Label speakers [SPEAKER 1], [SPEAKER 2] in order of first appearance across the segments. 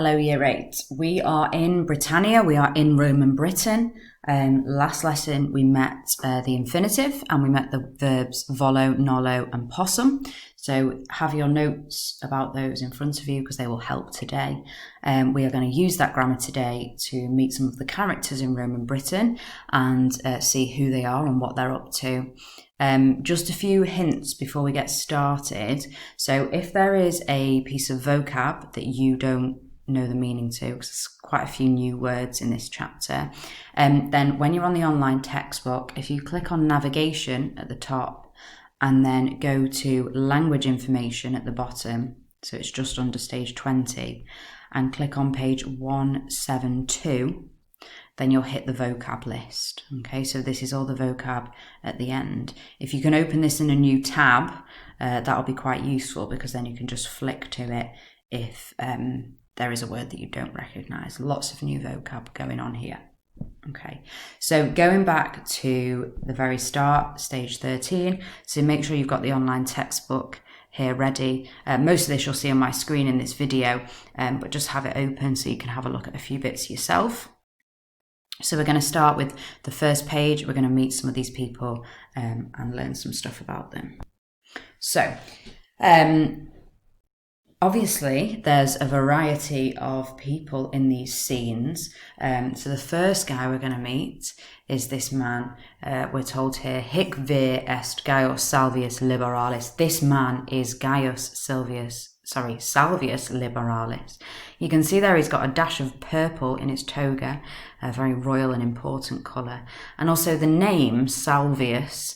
[SPEAKER 1] Hello, Year 8. We are in Britannia, we are in Roman Britain. Last lesson we met the infinitive and we met the verbs volo, nolo and possum. So have your notes about those in front of you because they will help today. We are going to use that grammar today to meet some of the characters in Roman Britain and see who they are and what they're up to. Just a few hints before we get started. So if there is a piece of vocab that you don't know the meaning to, because there's quite a few new words in this chapter, then when you're on the online textbook, if you click on navigation at the top and then go to language information at the bottom, so it's just under stage 20, and click on page 172, then you'll hit the vocab list. Okay, so this is all the vocab at the end. If you can open this in a new tab, that'll be quite useful because then you can just flick to it if there is a word that you don't recognise. Lots of new vocab going on here. Okay, so going back to the very start, stage 13, so make sure you've got the online textbook here ready. Most of this you'll see on my screen in this video, but just have it open so you can have a look at a few bits yourself. So we're going to start with the first page. We're going to meet some of these people and learn some stuff about them. So, obviously, there's a variety of people in these scenes. So the first guy we're going to meet is this man. We're told here, hic vir est Gaius Salvius Liberalis. This man is Salvius Liberalis. You can see there he's got a dash of purple in his toga, a very royal and important colour. And also the name Salvius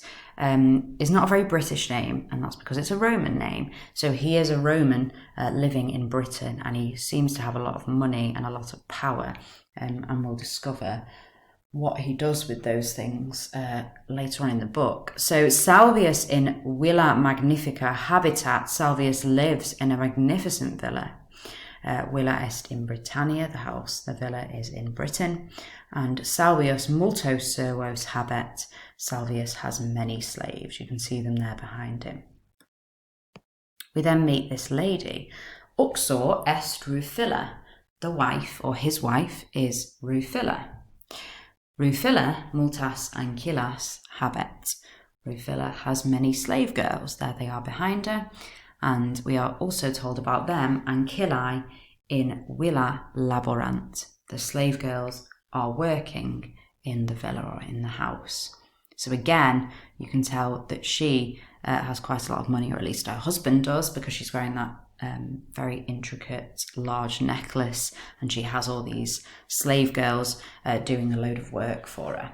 [SPEAKER 1] is not a very British name, and that's because it's a Roman name. So he is a Roman living in Britain, and he seems to have a lot of money and a lot of power, and we'll discover what he does with those things later on in the book. So Salvius in villa magnifica habitat. Salvius lives in a magnificent villa. Villa est in Britannia, the house, the villa is in Britain. And Salvius multos servos habet. Salvius has many slaves. You can see them there behind him. We then meet this lady. Uxor est Rufilla. The wife, or his wife, is Rufilla. Rufilla multas ancillas habet. Rufilla has many slave girls. There they are behind her. And we are also told about them, ancillae in villa laborant. The slave girls are working in the villa or in the house. So again, you can tell that she has quite a lot of money, or at least her husband does, because she's wearing that very intricate large necklace, and she has all these slave girls doing a load of work for her.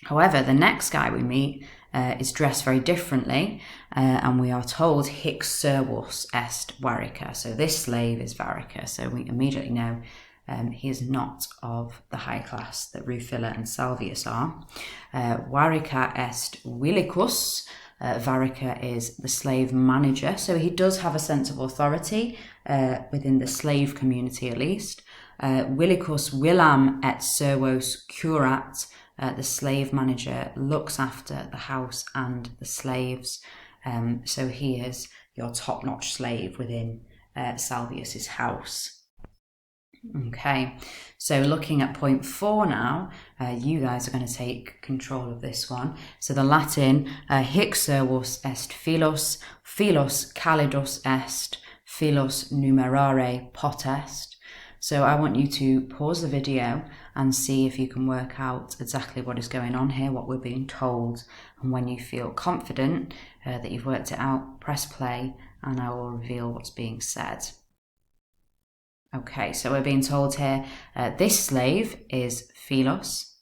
[SPEAKER 1] However, the next guy we meet is dressed very differently, and we are told hic servus est Varica. So this slave is Varica, so we immediately know he is not of the high class that Rufilla and Salvius are. Varica est villicus. Varica is the slave manager, so he does have a sense of authority within the slave community at least. Villicus villam et servos curat. The slave manager looks after the house and the slaves. So he is your top-notch slave within Salvius's house. Okay, so looking at point 4 now, you guys are going to take control of this one. So the Latin, hic servus est philos, philos calidus est, philos numerare potest. So I want you to pause the video and see if you can work out exactly what is going on here, what we're being told. And when you feel confident that you've worked it out, press play and I will reveal what's being said. Okay, so we're being told here, this slave is Philos.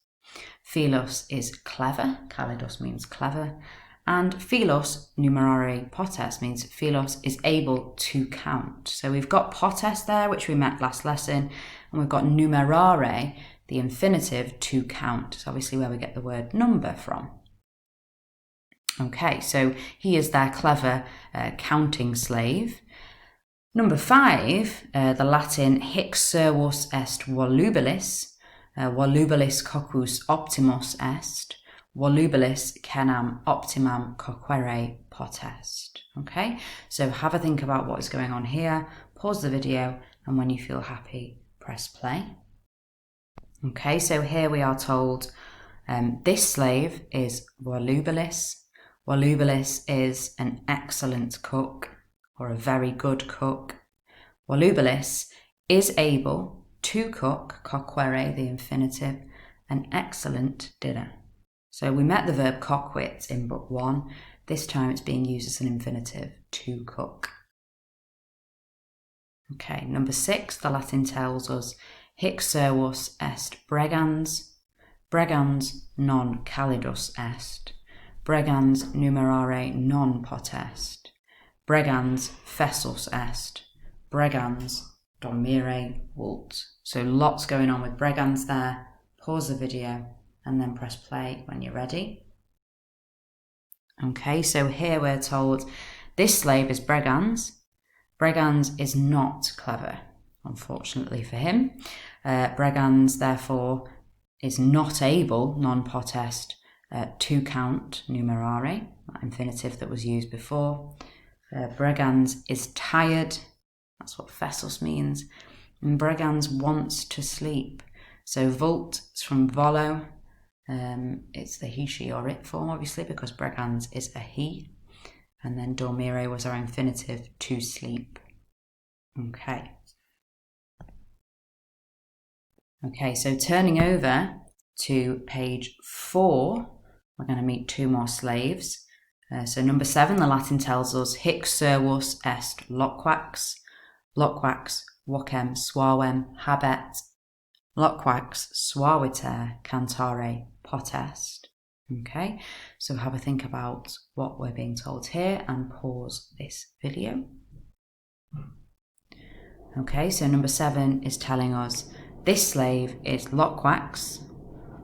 [SPEAKER 1] Philos is clever. Calidus means clever. And Philos numerare potest means Philos is able to count. So we've got potest there, which we met last lesson, and we've got numerare, the infinitive, to count. It's obviously where we get the word number from. Okay, so he is their clever counting slave. Number 5, the Latin hic servus est volubilis. Volubilis coccus optimus est. Volubilis cenam optimam coquere potest. Okay, so have a think about what is going on here. Pause the video and when you feel happy, press play. Okay, so here we are told this slave is volubilis. Volubilis is an excellent cook or a very good cook. Volubilis is able to cook, coquere, the infinitive, an excellent dinner. So we met the verb coquit in book 1. This time it's being used as an infinitive, to cook. Okay, number 6, the Latin tells us hic servus est bregans, bregans non calidus est, bregans numerare non potest, bregans fessus est, bregans dormire vult. So lots going on with bregans there. Pause the video and then press play when you're ready. Okay, so here we're told this slave is bregans. Bregans is not clever, unfortunately for him. Bregans, bregans is not able, non potest, to count numerare, that infinitive that was used before. Bregans is tired, that's what fessus means. And bregans wants to sleep. So vult is from volo. It's the he, she or it form, obviously, because bregans is a he. And then dormire was our infinitive, to sleep. Okay. Okay, so turning over to page 4, we're going to meet 2 more slaves. So number 7, the Latin tells us hic servus est loquax. Loquax vocem suavem habet. Loquax suaviter cantare potest. Okay, so have a think about what we're being told here and pause this video. Okay, so number 7 is telling us this slave is loquax.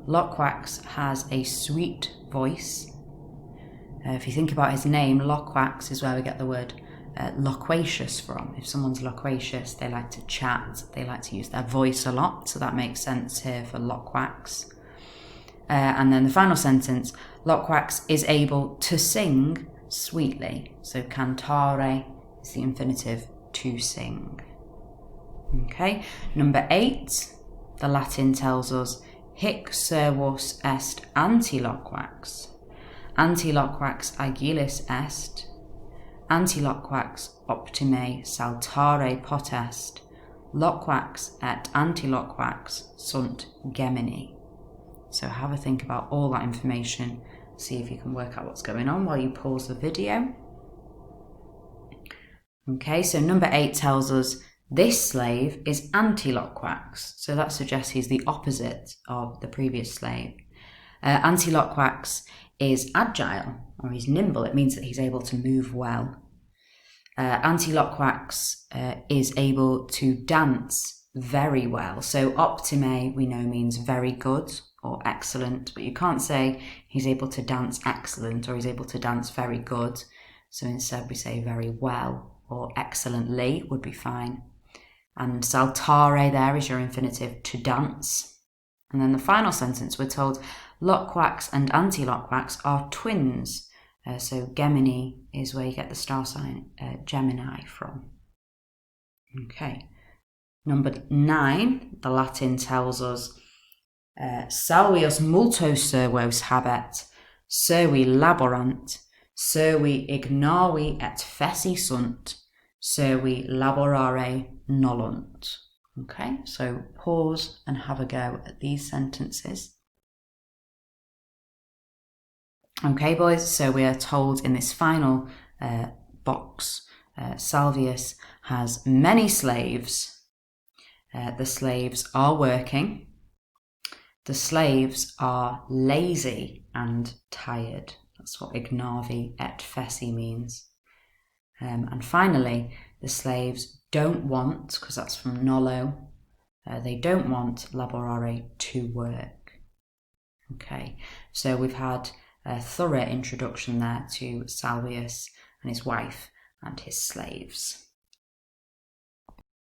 [SPEAKER 1] Loquax has a sweet voice. If you think about his name, loquax is where we get the word loquacious from. If someone's loquacious, they like to chat, they like to use their voice a lot, so that makes sense here for loquax. And then the final sentence, loquax is able to sing sweetly. So cantare is the infinitive, to sing. Okay, number 8, the Latin tells us hic servus est antiloquax. Antiloquax agilis est. Antiloquax optime saltare potest. Loquax et antiloquax sunt gemini. So have a think about all that information, see if you can work out what's going on while you pause the video. Okay, so number 8 tells us this slave is antiloquax. So that suggests he's the opposite of the previous slave. Antiloquax is agile, or he's nimble. It means that he's able to move well. Antiloquax is able to dance very well. So optime we know means very good or excellent, but you can't say he's able to dance excellent or he's able to dance very good. So instead we say very well or excellently would be fine. And saltare there is your infinitive, to dance. And then the final sentence, we're told loquax and antiloquax are twins. So Gemini is where you get the star sign Gemini from. Okay. Number 9, the Latin tells us Salvius multo servos habet, servi laborant, servi ignavi et fessi sunt, servi laborare nolunt. Okay, so pause and have a go at these sentences. Okay, boys, so we are told in this final box, Salvius has many slaves. The slaves are working. The slaves are lazy and tired. That's what ignavi et fessi means. And finally, the slaves don't want, because that's from nolo, they don't want laborare, to work. Okay, so we've had a thorough introduction there to Salvius and his wife and his slaves.